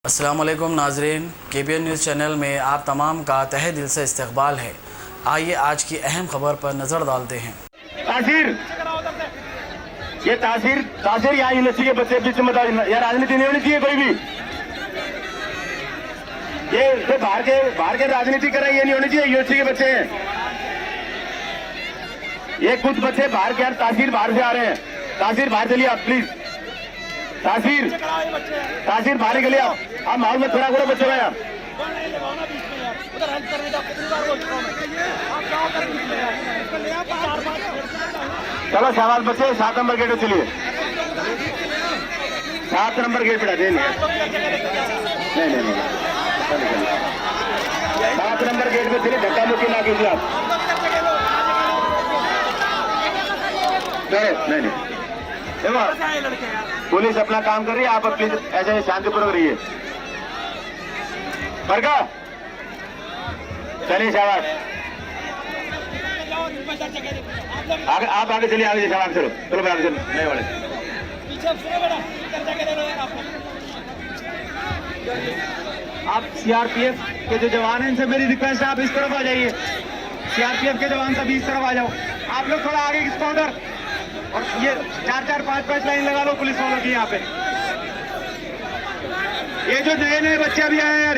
अस्सलामुअलैकुम नाजरीन, KBN news channel में आप तमाम का तहे दिल से इस्तकबाल है। आइए आज की अहम खबर पर नज़र डालते हैं। तासीर यहाँ यूनिवर्सिटी के बच्चे बीच में यार राजनीति नहीं होनी चाहिए कोई भी। ये बाहर के राजनीति कर रहे, ये नहीं होनी चाहिए। यूनिवर्सिटी के बच्चे हैं ये, कुछ बच्चे बाहर के। यार तासीर बाहर से आ रहे हैं। तासीर बाहर चलिए आप प्लीज। तासीर बाहर निकलिए आप माहौल में थोड़ा थोड़ा बच्चों का यार। चलो शाबाश बच्चे, 7 नंबर गेट पे चलिए। 7 नंबर गेट पे नहीं 7 नंबर गेट पे चलिए। धक्का मुक्की ना कीजिए आप। नहीं देखो, पुलिस अपना काम कर रही है, आप प्लीज ऐसे शांतिपूर्वक रहिए। बरका चलिए शाबाश। आगे आप आगे चलिए, आगे शाबाश। चलो चलो आगे चलो। नहीं वाले आप CRPF के जो जवान हैं इनसे मेरी रिक्वेस्ट है, आप इस तरफ आ जाइए। CRPF के जवान सभी इस तरफ आ जाओ। आप लोग थोड़ा आगे किसको उधर, और ये 4-4, 5-5 लाइन लगा लो पुलिस वालों की यहाँ पे। ये जो नए नए बच्चे अभी आए हैं यार,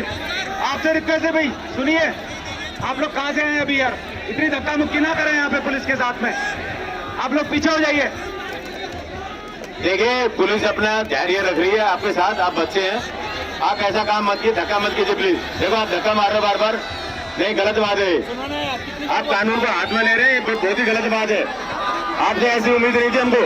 आपसे रिक्वेस्ट है भाई सुनिए, आप लोग कहाँ से आए हैं अभी यार? इतनी धक्का मुक्की ना करें यहाँ पे पुलिस के साथ में। आप लोग पीछे हो जाइए। देखिए पुलिस अपना धैर्य रख रही है आपके साथ, आप बच्चे हैं, आप ऐसा काम मत कीजिए, धक्का मत कीजिए प्लीज। देखो आप धक्का मार रहे हो बार बार, नहीं गलत बात है। आप कानून को हाथ में ले रहे हैं, बहुत ही गलत बात है। आपसे ऐसी उम्मीद नहीं थी हमको।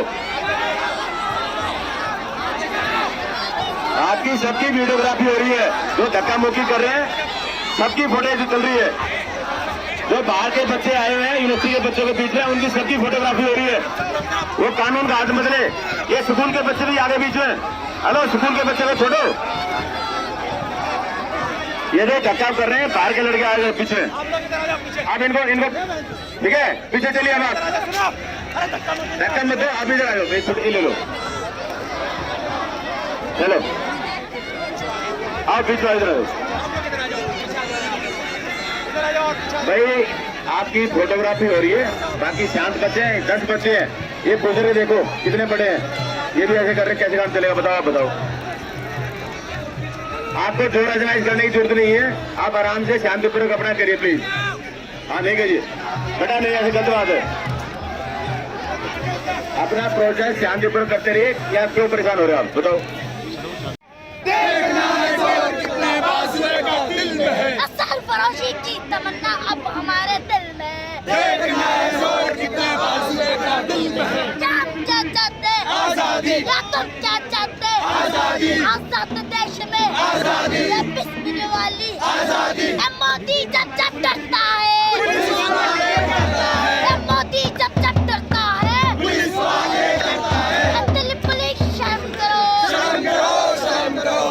आपकी सबकी वीडियोग्राफी हो रही है, जो धक्का मुक्की कर रहे हैं सबकी फोटोज चल रही है। जो बाहर के बच्चे आए हुए हैं यूनिवर्सिटी के बच्चों के बीच में, उनकी सबकी फोटोग्राफी हो रही है। वो कानून का हाथ मत ले। ये स्कूल के बच्चे भी आगे बीच में। हेलो स्कूल के बच्चे को छोड़ो, ये जो धक्का कर रहे हैं बाहर के लड़के आए पीछे। आप इनको ठीक है, पीछे चलिए। अब आप धक्का मत दो, आप इधर आ जाओ, छुट्टी ले लो। चलो आप बीच में इधर आओ भाई। आपकी फोटोग्राफी हो रही है, बाकी शांत बच्चे हैं, 10 बच्चे हैं। ये बुजुर्ग देखो कितने बड़े हैं, ये भी ऐसे कर रहे हैं, कैसे काम चलेगा बताओ? आप बताओ। आपको जोर आजमाइश करने की जरूरत नहीं है, आप आराम से शांतिपूर्वक अपना करिए प्लीज। हाँ नहीं करिए बेटा, नहीं ऐसे गलत बात है। अपना प्रोसेस शांतिपूर्वक करते रहिए। या क्यों परेशान हो रहे हो आप बताओ? फरोशी की तमन्ना अब हमारे दिल में, क्या चाहते आजादी, या तुम क्या चाहते आजादी? आजाद देश में आजादी, ये बिस्मिल वाली आजादी। मोदी जब जब डरता है, मोदी जब जब डरता है, दिल्ली पुलिस शर्म करो, शर्म करो।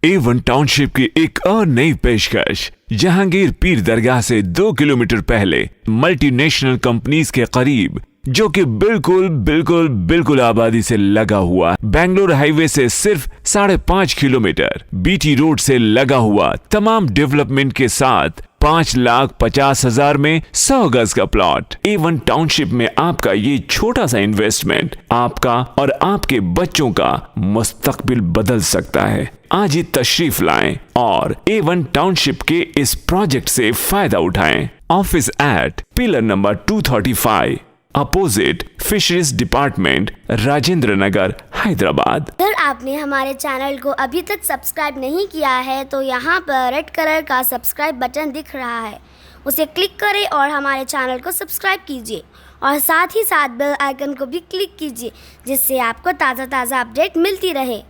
A1 टाउनशिप की एक और नई पेशकश। जहांगीर पीर दरगाह से 2 किलोमीटर पहले मल्टीनेशनल कंपनीज के करीब, जो कि बिल्कुल आबादी से लगा हुआ, बेंगलोर हाईवे से सिर्फ 5.5 किलोमीटर, बीटी रोड से लगा हुआ, तमाम डेवलपमेंट के साथ 5,50,000 में 100 गज का प्लॉट। A1 टाउनशिप में आपका ये छोटा सा इन्वेस्टमेंट आपका और आपके बच्चों का मुस्तकबिल बदल सकता है। आज ही तशरीफ लाएं और A1 टाउनशिप के इस प्रोजेक्ट से फायदा उठाएं। Office at pillar number 235 opposite fisheries department, Rajendra Nagar, Hyderabad. अगर आपने हमारे चैनल को अभी तक सब्सक्राइब नहीं किया है तो यहाँ पर रेड कलर का सब्सक्राइब बटन दिख रहा है, उसे क्लिक करें और हमारे चैनल को सब्सक्राइब कीजिए और साथ ही साथ बेल आइकन को भी क्लिक कीजिए, जिससे आपको ताज़ा अपडेट मिलती रहे।